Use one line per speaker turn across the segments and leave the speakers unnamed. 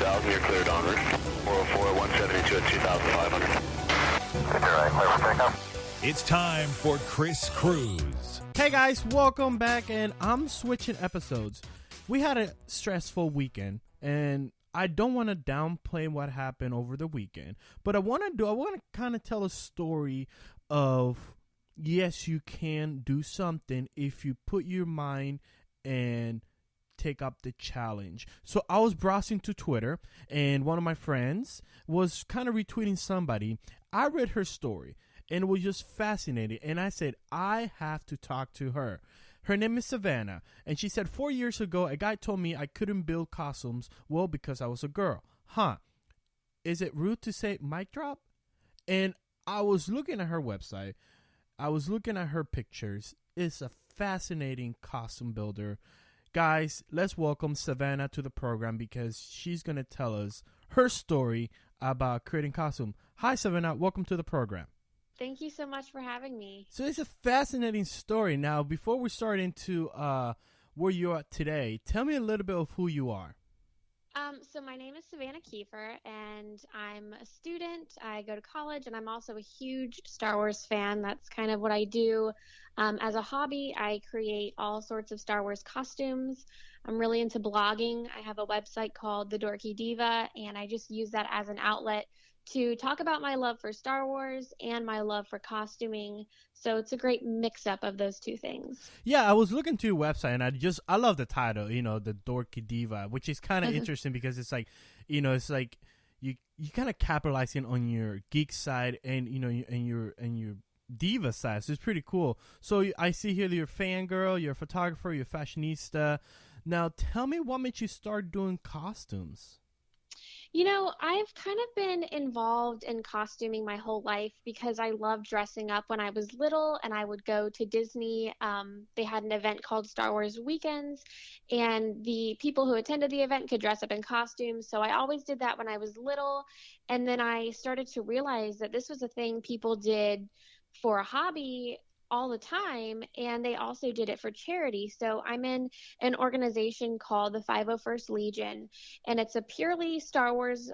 2000, you're cleared en route. 404 172 at 2500.
Alright, clear for takeoff.
It's time for Kris Cruz.
Hey guys, welcome back, and I'm switching episodes. We had a stressful weekend, and I don't want to downplay what happened over the weekend, but I want to kind of tell a story of, yes, you can do something if you put your mind and take up the challenge. So I was browsing to Twitter, and one of my friends was kind of retweeting somebody. I read her story, and it was just fascinating. And I said, I have to talk to her. Her name is Savanna. And she said, 4 years ago, a guy told me I couldn't build costumes, well, because I was a girl. Huh. Is it rude to say mic drop? And I was looking at her website. I was looking at her pictures. It's a fascinating costume builder. Guys, let's welcome Savanna to the program because she's going to tell us her story about creating costume. Hi, Savanna. Welcome to the program.
Thank you so much for having me.
So it's a fascinating story. Now, before we start into where you're at today, tell me a little bit of who you are.
So my name is Savanna Kiefer, and I'm a student. I go to college, and I'm also a huge Star Wars fan. That's kind of what I do. As a hobby, I create all sorts of Star Wars costumes. I'm really into blogging. I have a website called The Dorky Diva, and I just use that as an outlet to talk about my love for Star Wars and my love for costuming. So it's a great mix-up of those two things.
Yeah, I was looking to your website, and I love the title, The Dorky Diva, which is kind of interesting because it's like, it's like you kind of capitalizing on your geek side and, and your diva side. So it's pretty cool. So I see here that you're a fangirl, you're a photographer, you're a fashionista. Now, tell me what made you start doing costumes?
I've kind of been involved in costuming my whole life because I loved dressing up when I was little, and I would go to Disney. They had an event called Star Wars Weekends, and the people who attended the event could dress up in costumes. So I always did that when I was little. And then I started to realize that this was a thing people did for a hobby all the time, and they also did it for charity. So I'm in an organization called the 501st Legion, and it's a purely Star Wars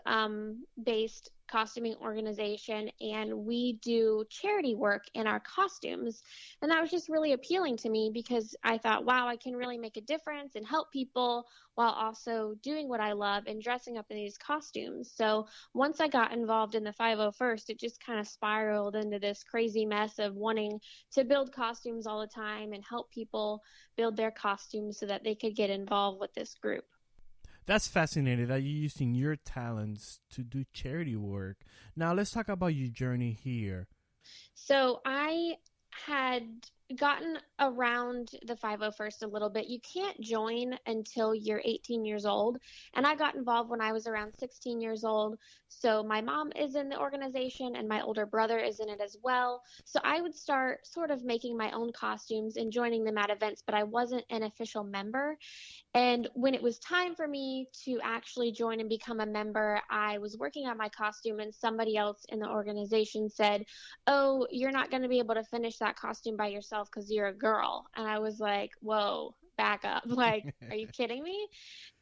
based costuming organization, and we do charity work in our costumes. And that was just really appealing to me because I thought, wow, I can really make a difference and help people while also doing what I love and dressing up in these costumes. So once I got involved in the 501st, it just kind of spiraled into this crazy mess of wanting to build costumes all the time and help people build their costumes so that they could get involved with this group.
That's fascinating that you're using your talents to do charity work. Now, let's talk about your journey here.
So I had gotten around the 501st a little bit. You can't join until you're 18 years old. And I got involved when I was around 16 years old. So my mom is in the organization and my older brother is in it as well. So I would start sort of making my own costumes and joining them at events, but I wasn't an official member. And when it was time for me to actually join and become a member, I was working on my costume and somebody else in the organization said, "Oh, you're not going to be able to finish that costume by yourself because you're a girl." And I was like, whoa, back up. Like, are you kidding me?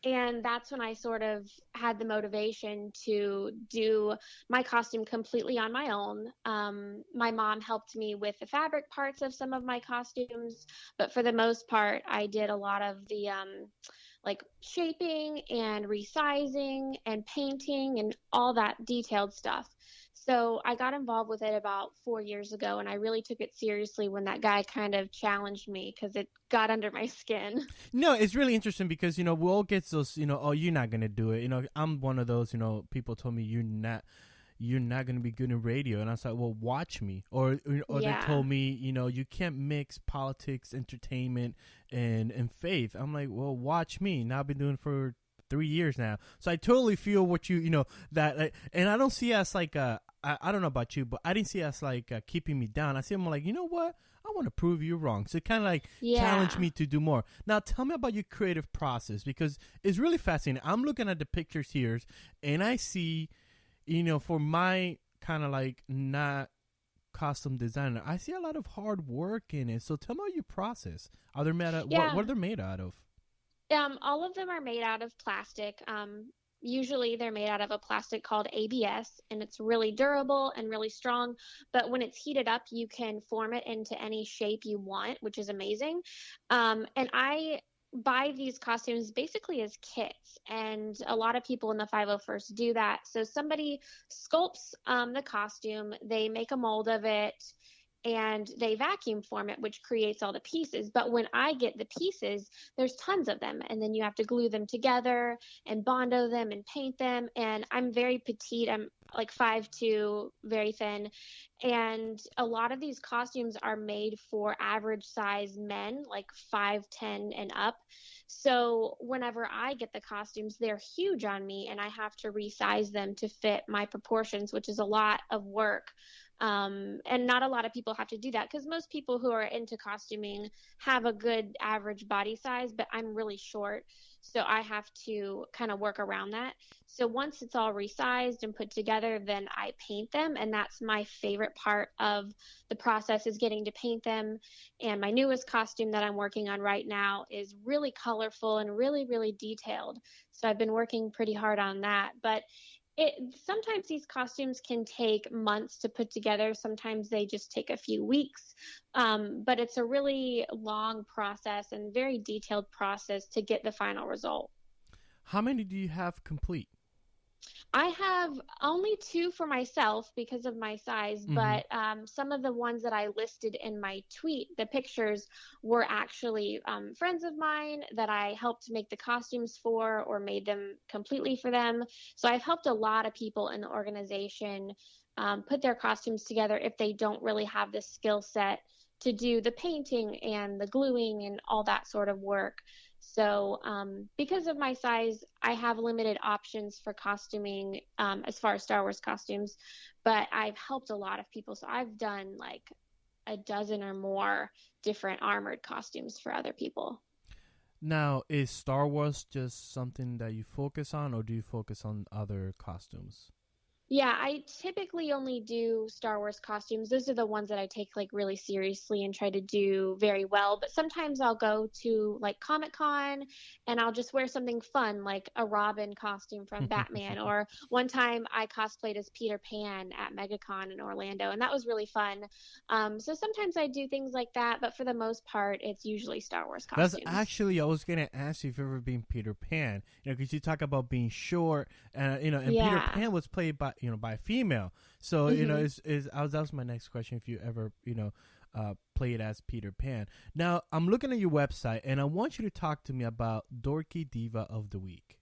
And that's when I sort of had the motivation to do my costume completely on my own. My mom helped me with the fabric parts of some of my costumes, but for the most part, I did a lot of the like shaping and resizing and painting and all that detailed stuff. So I got involved with it about 4 years ago, and I really took it seriously when that guy kind of challenged me because it got under my skin.
No, it's really interesting because, we all get those, oh, you're not going to do it. I'm one of those, people told me you're not going to be good in radio. And I was like, well, watch me. Or They told me, you can't mix politics, entertainment, and faith. I'm like, well, watch me. Now I've been doing it for 3 years now. So I totally feel what that, and I don't see us like, I don't know about you, but I didn't see us like keeping me down. I see them like, you know what? I want to prove you wrong. So it kind of like challenge me to do more. Now, tell me about your creative process because it's really fascinating. I'm looking at the pictures here and I see, for my kind of like not costume designer, I see a lot of hard work in it. So tell me about your process. Are they made out? What are they made out of?
All of them are made out of plastic. Usually they're made out of a plastic called ABS, and it's really durable and really strong. But when it's heated up, you can form it into any shape you want, which is amazing. And I buy these costumes basically as kits, and a lot of people in the 501st do that. So somebody sculpts the costume, they make a mold of it, and they vacuum form it, which creates all the pieces. But when I get the pieces, there's tons of them, and then you have to glue them together and bondo them and paint them. And I'm very petite. I'm like 5'2", very thin. And a lot of these costumes are made for average size men, like 5'10" and up. So whenever I get the costumes, they're huge on me, and I have to resize them to fit my proportions, which is a lot of work. And not a lot of people have to do that, because most people who are into costuming have a good average body size, but I'm really short. So I have to kind of work around that. So once it's all resized and put together, then I paint them. And that's my favorite part of the process, is getting to paint them. And my newest costume that I'm working on right now is really colorful and really, really detailed. So I've been working pretty hard on that. But sometimes these costumes can take months to put together. Sometimes they just take a few weeks. But it's a really long process and very detailed process to get the final result.
How many do you have complete?
I have only 2 for myself because of my size, but some of the ones that I listed in my tweet, the pictures, were actually friends of mine that I helped make the costumes for, or made them completely for them. So I've helped a lot of people in the organization put their costumes together if they don't really have the skill set to do the painting and the gluing and all that sort of work. So because of my size, I have limited options for costuming as far as Star Wars costumes, but I've helped a lot of people. So I've done like a dozen or more different armored costumes for other people.
Now, is Star Wars just something that you focus on, or do you focus on other costumes?
Yeah, I typically only do Star Wars costumes. Those are the ones that I take like really seriously and try to do very well. But sometimes I'll go to like Comic-Con and I'll just wear something fun, like a Robin costume from Batman. Or one time I cosplayed as Peter Pan at MegaCon in Orlando, and that was really fun. So sometimes I do things like that, but for the most part, it's usually Star Wars costumes.
That's actually, I was going to ask you if you've ever been Peter Pan, because you talk about being short, and Peter Pan was played by by a female. So, that was my next question, if you ever, played as Peter Pan. Now, I'm looking at your website, and I want you to talk to me about Dorky Diva of the Week.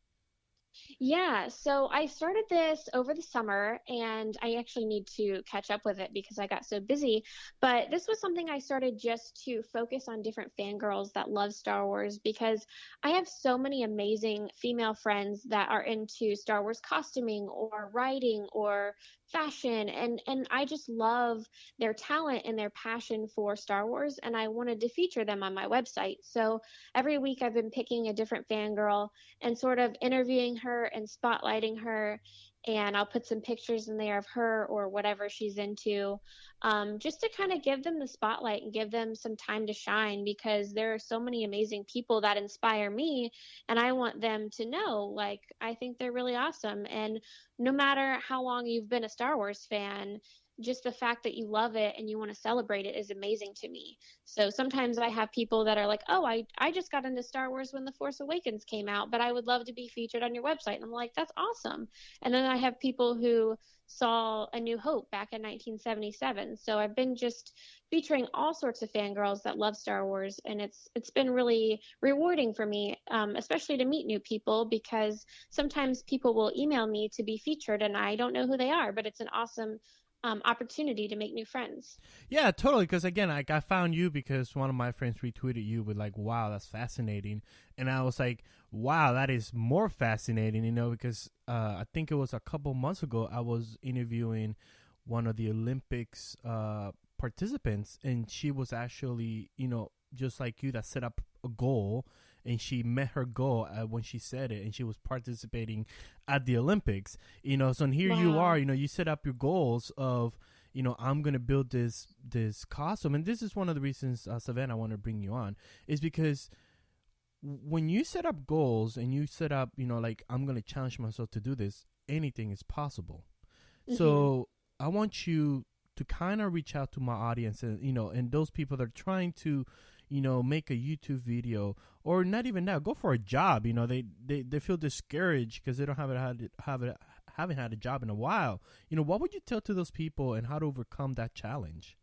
Yeah, so I started this over the summer, and I actually need to catch up with it because I got so busy. But this was something I started just to focus on different fangirls that love Star Wars, because I have so many amazing female friends that are into Star Wars costuming or writing or fashion, and I just love their talent and their passion for Star Wars, and I wanted to feature them on my website. So every week I've been picking a different fangirl and sort of interviewing her and spotlighting her, and I'll put some pictures in there of her or whatever she's into, just to kind of give them the spotlight and give them some time to shine, because there are so many amazing people that inspire me, and I want them to know, like, I think they're really awesome. And no matter how long you've been a Star Wars fan, just the fact that you love it and you want to celebrate it is amazing to me. So sometimes I have people that are like, oh, I just got into Star Wars when The Force Awakens came out, but I would love to be featured on your website. And I'm like, that's awesome. And then I have people who saw A New Hope back in 1977. So I've been just featuring all sorts of fangirls that love Star Wars, and it's been really rewarding for me, especially to meet new people, because sometimes people will email me to be featured and I don't know who they are, but it's an awesome opportunity to make new friends.
Yeah, totally. Because again, I found you because one of my friends retweeted you with like, wow, that's fascinating. And I was like, wow, that is more fascinating, because I think it was a couple months ago, I was interviewing one of the Olympics participants, and she was actually, just like you, that set up a goal, and she met her goal when she said it, and she was participating at the Olympics, so here
Wow.
you are, you set up your goals of, I'm going to build this costume. And this is one of the reasons, Savanna, I want to bring you on, is because when you set up goals and you set up, like, I'm going to challenge myself to do this, anything is possible. Mm-hmm. So I want you to kind of reach out to my audience and, and those people that are trying to, make a YouTube video, or not even that, go for a job. They feel discouraged because they don't haven't had a job in a while. What would you tell to those people and how to overcome that challenge?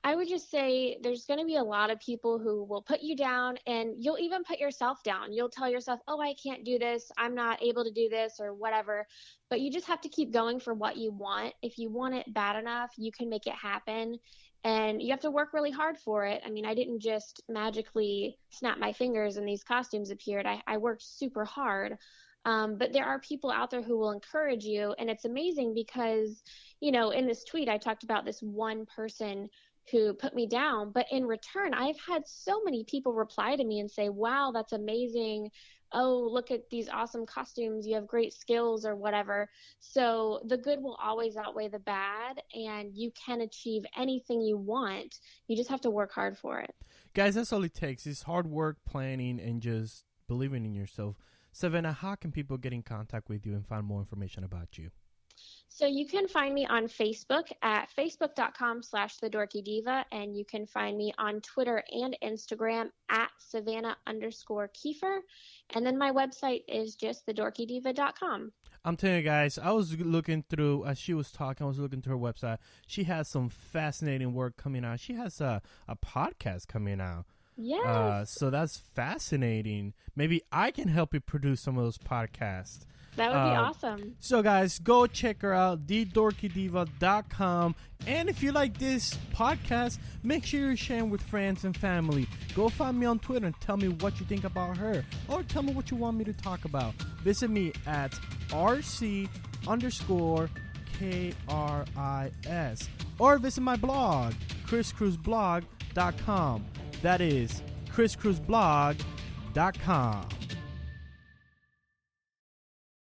I would just say there's going to be a lot of people who will put you down, and you'll even put yourself down. You'll tell yourself, oh, I can't do this. I'm not able to do this or whatever. But you just have to keep going for what you want. If you want it bad enough, you can make it happen. And you have to work really hard for it. I mean, I didn't just magically snap my fingers and these costumes appeared. I worked super hard. But there are people out there who will encourage you. And it's amazing because, in this tweet, I talked about this one person who put me down. But in return, I've had so many people reply to me and say, wow, that's amazing. Oh, look at these awesome costumes. You have great skills or whatever. So the good will always outweigh the bad, and you can achieve anything you want. You just have to work hard for it.
Guys, that's all it takes is hard work, planning, and just believing in yourself. Savanna, how can people get in contact with you and find more information about you?
So you can find me on Facebook at facebook.com/thedorkydiva, and you can find me on Twitter and Instagram at Savanna_Kiefer. And then my website is just thedorkydiva.com.
I'm telling you guys, I was looking through, as she was talking, I was looking through her website. She has some fascinating work coming out. She has a podcast coming out.
Yes.
So that's fascinating. Maybe I can help you produce some of those podcasts.
That would be awesome.
So, guys, go check her out, thedorkydiva.com. And if you like this podcast, make sure you're sharing with friends and family. Go find me on Twitter and tell me what you think about her, or tell me what you want me to talk about. Visit me at RC_KRIS, or visit my blog, KrisCruzblog.com. That is KrisCruzblog.com.